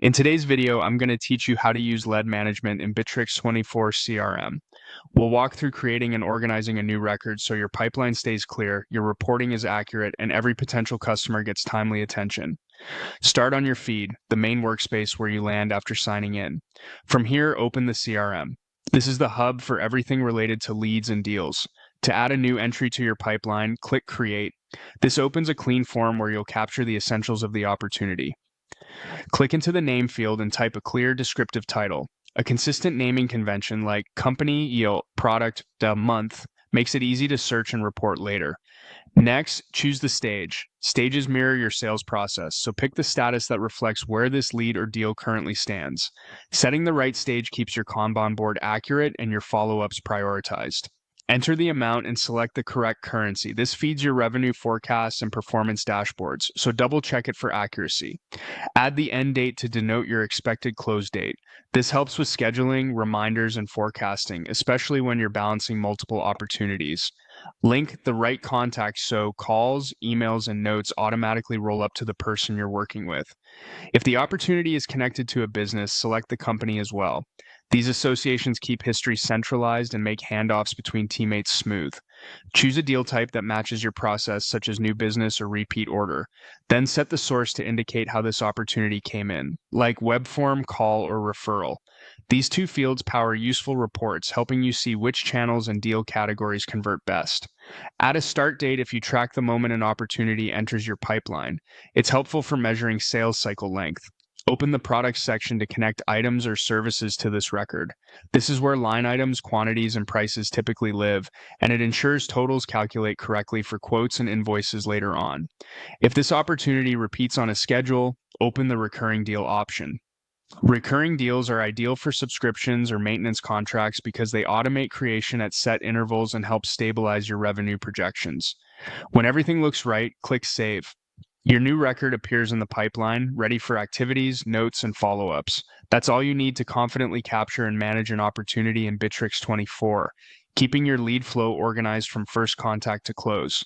In today's video, I'm going to teach you how to use lead management in Bitrix24 CRM. We'll walk through creating and organizing a new record so your pipeline stays clear, your reporting is accurate, and every potential customer gets timely attention. Start on your feed, the main workspace where you land after signing in. From here, open the CRM. This is the hub for everything related to leads and deals. To add a new entry to your pipeline, click Create. This opens a clean form where you'll capture the essentials of the opportunity. Click into the name field and type a clear descriptive title. A consistent naming convention like company, product, month makes it easy to search and report later. Next, choose the stage. Stages mirror your sales process, so pick the status that reflects where this lead or deal currently stands. Setting the right stage keeps your Kanban board accurate and your follow-ups prioritized. Enter the amount and select the correct currency. This feeds your revenue forecasts and performance dashboards, so double check it for accuracy. Add the end date to denote your expected close date. This helps with scheduling, reminders, and forecasting, especially when you're balancing multiple opportunities. Link the right contact so calls, emails, and notes automatically roll up to the person you're working with. If the opportunity is connected to a business, select the company as well. These associations keep history centralized and make handoffs between teammates smooth. Choose a deal type that matches your process, such as new business or repeat order. Then set the source to indicate how this opportunity came in, like web form, call, or referral. These two fields power useful reports, helping you see which channels and deal categories convert best. Add a start date if you track the moment an opportunity enters your pipeline. It's helpful for measuring sales cycle length. Open the products section to connect items or services to this record. This is where line items, quantities, and prices typically live, and it ensures totals calculate correctly for quotes and invoices later on. If this opportunity repeats on a schedule, open the recurring deal option. Recurring deals are ideal for subscriptions or maintenance contracts because they automate creation at set intervals and help stabilize your revenue projections. When everything looks right, click Save. Your new record appears in the pipeline, ready for activities, notes, and follow-ups. That's all you need to confidently capture and manage an opportunity in Bitrix24, keeping your lead flow organized from first contact to close.